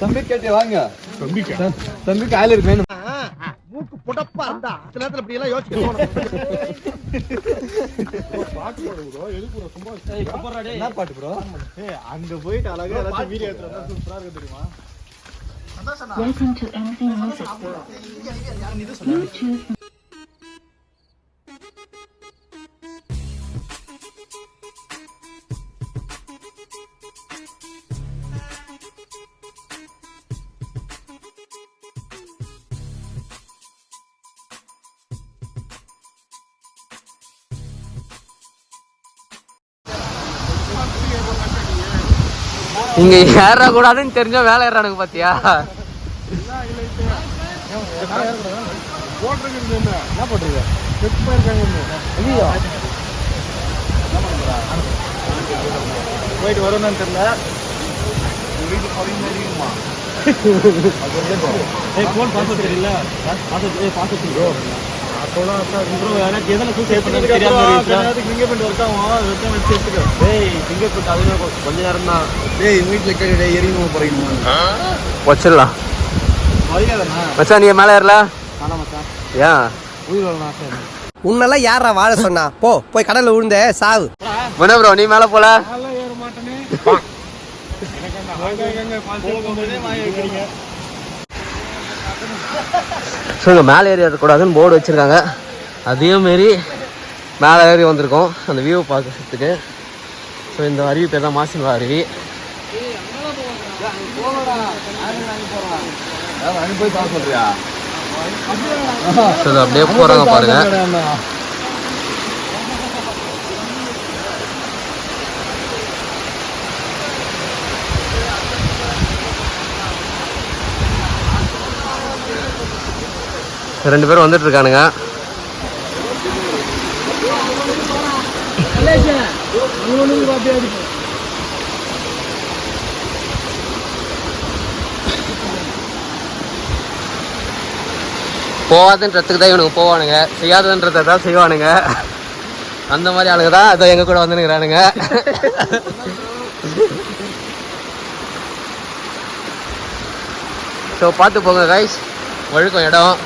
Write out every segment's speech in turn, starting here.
தம்பி கேட்டே வாங்க. தம்பிக்கு ஆயில் இருக்கு வேணும். மூக்கு புடப்பா இருந்தா சில நேரத்துல இப்படி எல்லாம் யோசிக்க தோணும். என்ன பாட்டு ப்ரோ? அங்க போயிட்டு அழகா ஏதாச்சும் வீடியோ எடுத்துறதா சூப்பரா இருக்கு தெரியுமா? Welcome to MD Music. Bluetooth. இங்க ஏற கூடாதுன்னு தெரிஞ்சா வேலை ஏறானுங்க பாத்தியா? என்ன போட்டுருக்க? போயிட்டு வரணும்னு தெரியல. போன் பாஸ்வேர்ட் தெரியல. பாஸ்வேர்ட் கொஞ்ச நேரம் தான் வீட்டுல கேட்டு எரியுமா போறீங்க வச்சிடலாம் மச்சான். நீங்க மேல ஏறல? ஏன் உன்னெல்லாம் யாரா வாழ சொன்னா? போய் கடல்ல விழுந்த சாவு. மனோ ப்ரோ நீ மேல போல? ஸோ இங்கே மேலே ஏறி ஏறக்கூடாதுன்னு போர்டு வச்சுருக்காங்க. அதே மாரி மேலே ஏறி வந்திருக்கோம் அந்த வியூ பார்க்கறதுக்கு. ஸோ இந்த அருவி பேர் தான் மாசிமலை அருவி. போய் பார்க்க சொல்றியா? ஸோ அப்படியே போகிறாங்க பாருங்க. ரெண்டு பேரும் வந்துட்டு இருக்கானுங்க. போவாதுன்றதுக்கு தான் இவனுக்கு போவானுங்க, செய்யாதுன்றதை தான் செய்வானுங்க. அந்த மாதிரி ஆளுங்க தான் அதை எங்க கூட வந்துனுங்கிறானுங்க. ஸோ பார்த்து போங்க கைஸ், வழுக்கும் இடம்.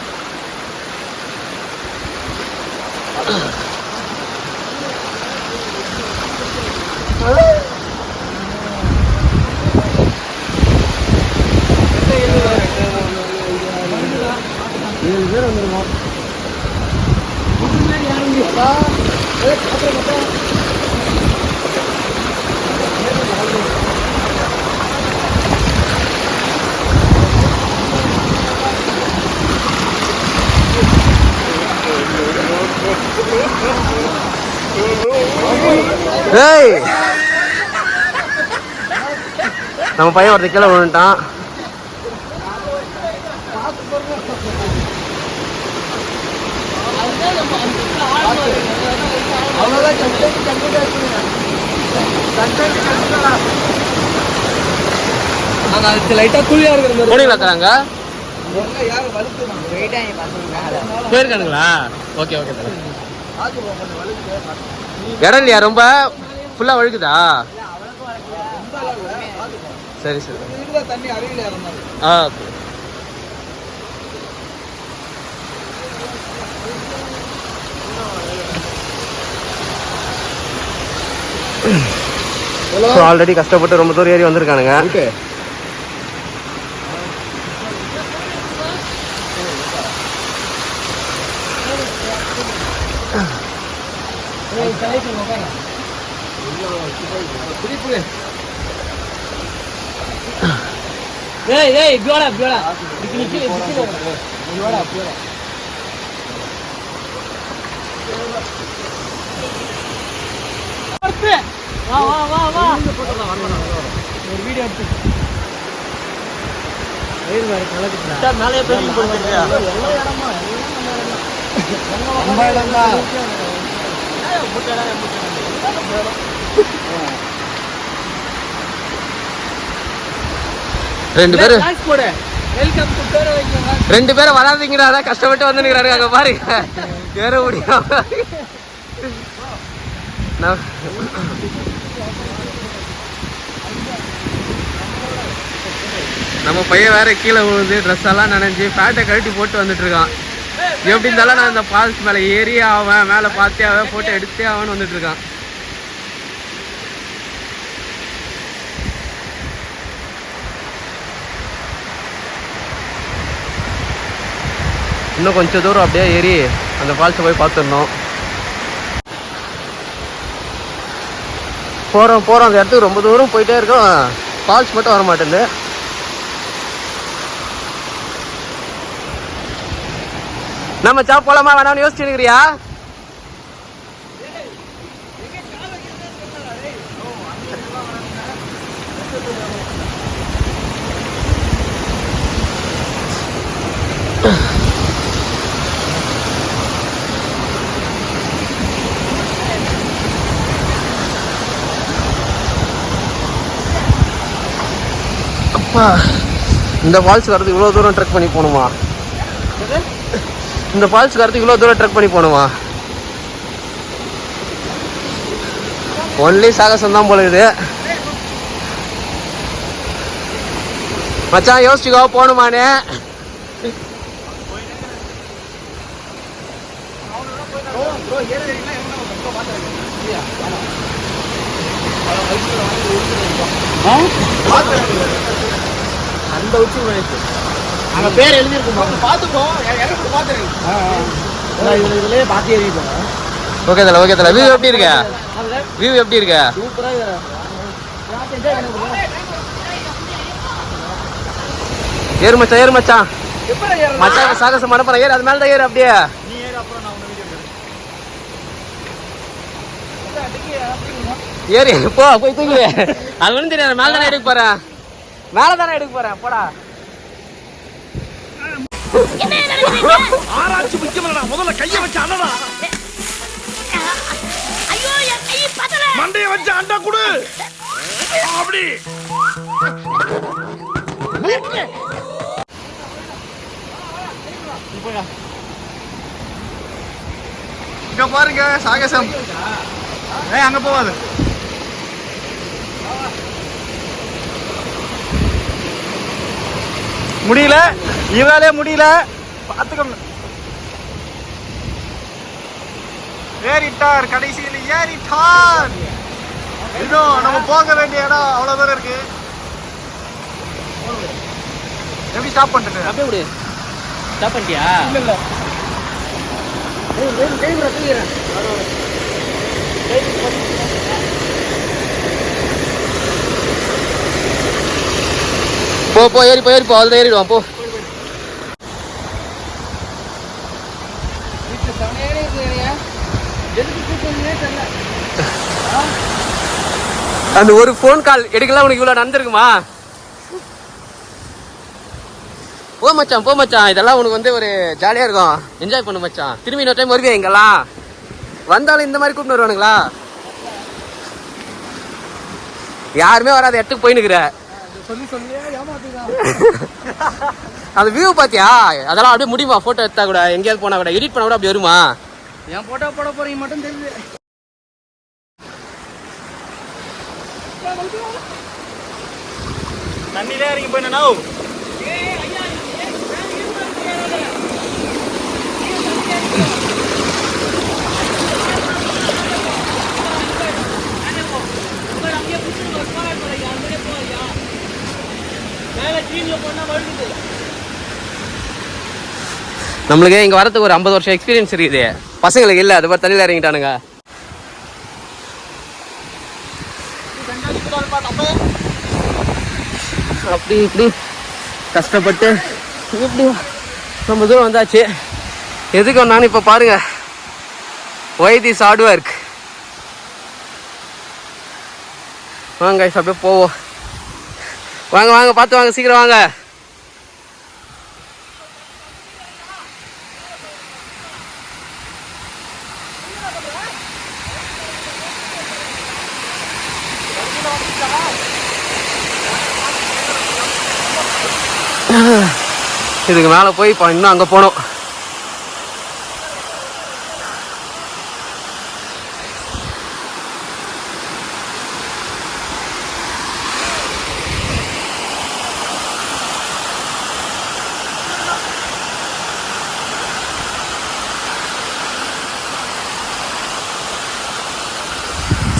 நம்ம பையன் ஒருத்த கீழே விழுந்துட்டான். போயிருக்கானுங்களா? Okay okay. இடம் இல்லையா? ரொம்ப ஃபுல்லா வழுக்குதா? சரி சரி. ஓகே. ஆல்ரெடி கஷ்டப்பட்டு ரொம்ப தூரம் ஏறி வந்திருக்கானுங்க. ரெண்டு பேரும் வராதிங்கடா, அதான் கஷ்டப்பட்டு வந்து நிக்கிறாங்க. அங்க பாருங்க, ஏற முடியும். நம்ம பையன் வேற கீழே விழுந்து ட்ரெஸ் எல்லாம் நனைஞ்சு பேட்டை கழட்டி போட்டு வந்துட்டு இருக்கான். எப்படி இருந்தாலும் நான் இந்த ஃபால்ஸ் மேலே ஏறி அவன் மேலே பார்த்தே அவன் ஃபோட்டோ எடுத்தே அவன் வந்துட்டு இருக்கான். இன்னும் கொஞ்சம் தூரம் அப்படியே ஏறி அந்த ஃபால்ஸை போய் பார்த்துடணும். போகிறோம் அந்த இடத்துக்கு ரொம்ப தூரம் போயிட்டே இருக்கோம், ஃபால்ஸ் மட்டும் வர மாட்டேங்குது. நம்ம போலாமா வேணாம்னு யோசிச்சுக்கிறியா? அப்பா, இந்த ஃபால்ஸ் வரதுக்கு இவ்வளோ தூரம் ட்ரெக் பண்ணி போகணுமா? இந்த ஃபால்ஸ் வரதுக்கு இவ்வளோ தூரம் ட்ரெக் பண்ணி போகணுமா? ஒன்லி சாகசம் தான் போல இது. மச்சான் யோசிச்சுக்கோ போகணுமானே. அந்த உச்சி அங்க பேர் எழுதிருக்கும் பார்த்துப்போம். இதுலயே பார்த்து ஏறிப்போம். ஓகே தல, ஓகே தல. வியூ எப்படி இருக்க? வியூ எப்படி இருக்க? சூப்பரா. ஏறு மச்சான், ஏறு மச்சான். மச்சான் சாகசம் அனுப்புறேன், ஏறு அது மேல தான் ஏறு. அப்படியே நீ ஏறு, அப்புறம் நான் உன்ன வீடியோ ஏறி போ, போய் தூங்கு. அது ஒன்றும் தெரியாது, மேல தானே எடுக்க போறேன், மேல தானே எடுக்க போறேன். போடா. ஆராய்ச்சி முக்கியமல்லடா, முதல்ல கைய வச்சு அண்ணடா. ஐயோ என் கை பத்தல. மண்டைய வச்சு அண்டா குடு. அப்படி இங்க பாருங்க சாகசம். அங்க போவாது. முடியல, இவராலே முடியல. பாத்துக்கோங்க. ஏறிட்டார், கடைசியில் ஏறிட்டார். இன்னும் நம்ம போக வேண்டிய இடம் அவ்வளவு தூரம் இருக்கு. எப்படி ஸ்டாப் பண்ணிட்டு? அப்படியே விடு. ஸ்டாப் பண்ணிட்டியா? இல்ல இல்ல. போ போ, ஏறி போ, ஏறி போ. அதுல ஏறிடுவான் போ. அந்த ஒரு போன் கால் எடுக்கலாம் உனக்கு இவ்வளவு நடந்திருக்குமா? போ மச்சான், போ மச்சான். இதெல்லாம் உனக்கு வந்து ஒரு ஜாலியா இருக்கும், என்ஜாய் பண்ணு மச்சான். திரும்பி இன்னொரு டைம் வருவியா இங்கெல்லாம்? வந்தாலும் இந்த மாதிரி கூப்பிட்டு வருவானுங்களா? யாருமே வராத இடத்துக்கு போயினுக்குற. அந்த வியூ பாத்தியா? அதெல்லாம் அப்படியே முடியுமா? போட்டோ எடுத்தா கூட, எங்கேயாவது போனா கூட, எடிட் பண்ண கூட அப்படி வருமா? என் போட்டோ போட போறீங்க மட்டும் தெரியுது. தண்ணியிலே இறங்கி போயினா நம்மளுக்கு இங்க வரதுக்கு ஒரு 50 வருஷம் எக்ஸ்பீரியன்ஸ் இருக்குது, பசங்களுக்கு இல்ல. அது மாதிரி தண்ணியில் இறங்கிட்டானுங்க. அப்படி இப்படி கஷ்டப்பட்டு இப்படி ரொம்ப தூரம் வந்தாச்சு. எதுக்கு வந்தானு இப்ப பாருங்க. Why this hard work. வாங்க அப்படியே போவோம். வாங்க வாங்க, பார்த்து வாங்க, சீக்கிரம் வாங்க. இதுக்கு மேலே போய் இன்னும் அங்கே போனோம்.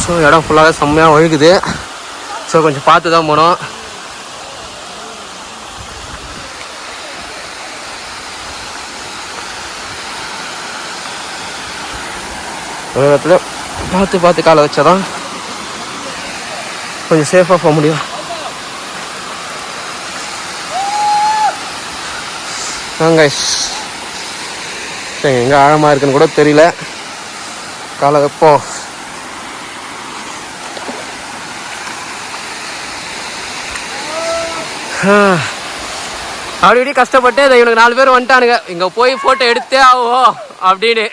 ஸோ இடம் ஃபுல்லாகவே செம்மையாக ஒழுகுது. ஸோ கொஞ்சம் பார்த்து தான் போனோம். ஒரு இடத்துல பார்த்து காலை வச்சாதான் கொஞ்சம் சேஃபாக போக முடியும். எங்கே ஆழமாக இருக்குன்னு கூட தெரியல. காலை வைப்போம். அப்படி இப்படி கஷ்டப்பட்டு இவனுக்கு 4 பேர் வந்துட்டானுங்க. இங்கே போய் ஃபோட்டோ எடுத்தே ஆகும் அப்படின்னு.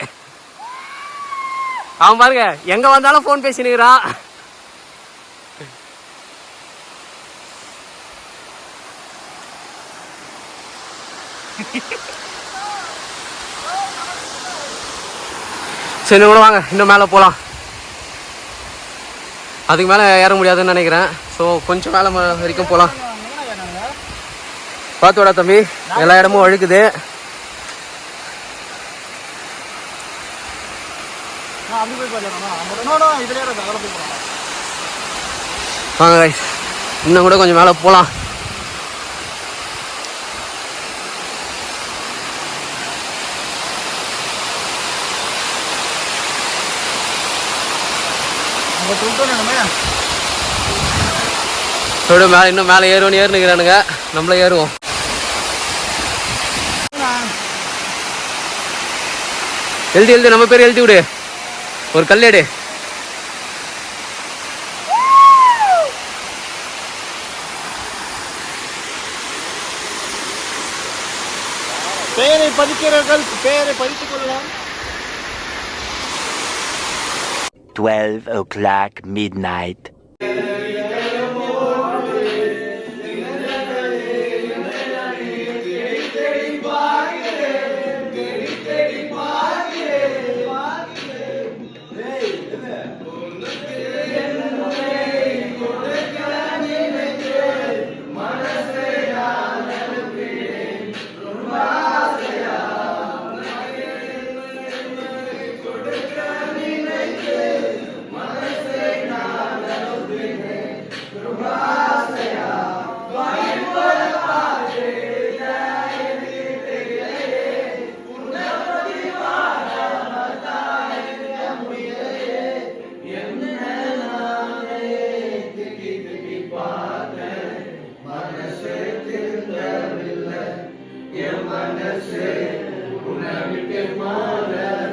அவன் பாருங்க எங்கே வந்தாலும் ஃபோன் பேசினுக்கிறான். சரி கூட வாங்க, இன்னும் மேலே போகலாம். அதுக்கு மேலே ஏற முடியாதுன்னு நினைக்கிறேன். ஸோ கொஞ்சம் மேலே வரைக்கும் போகலாம். பார்த்து விடா தம்பி, எல்லா இடமும் அழுக்குது. வாங்க இன்னும் கூட கொஞ்சம் மேலே போகலாம். மேலே இன்னும் மேலே ஏறுனுக்கிறானுங்க. நம்மள ஏறுவோம். எழுதி நம்ம பேர் எழுதி விடு. ஒரு கல்லேடு. பெயரை பதிக்கிறவர்கள் பெயரை பதித்துக் கொள்ளலாம். 12 o'clock midnight. மனசே உன்னை விட்டு மாற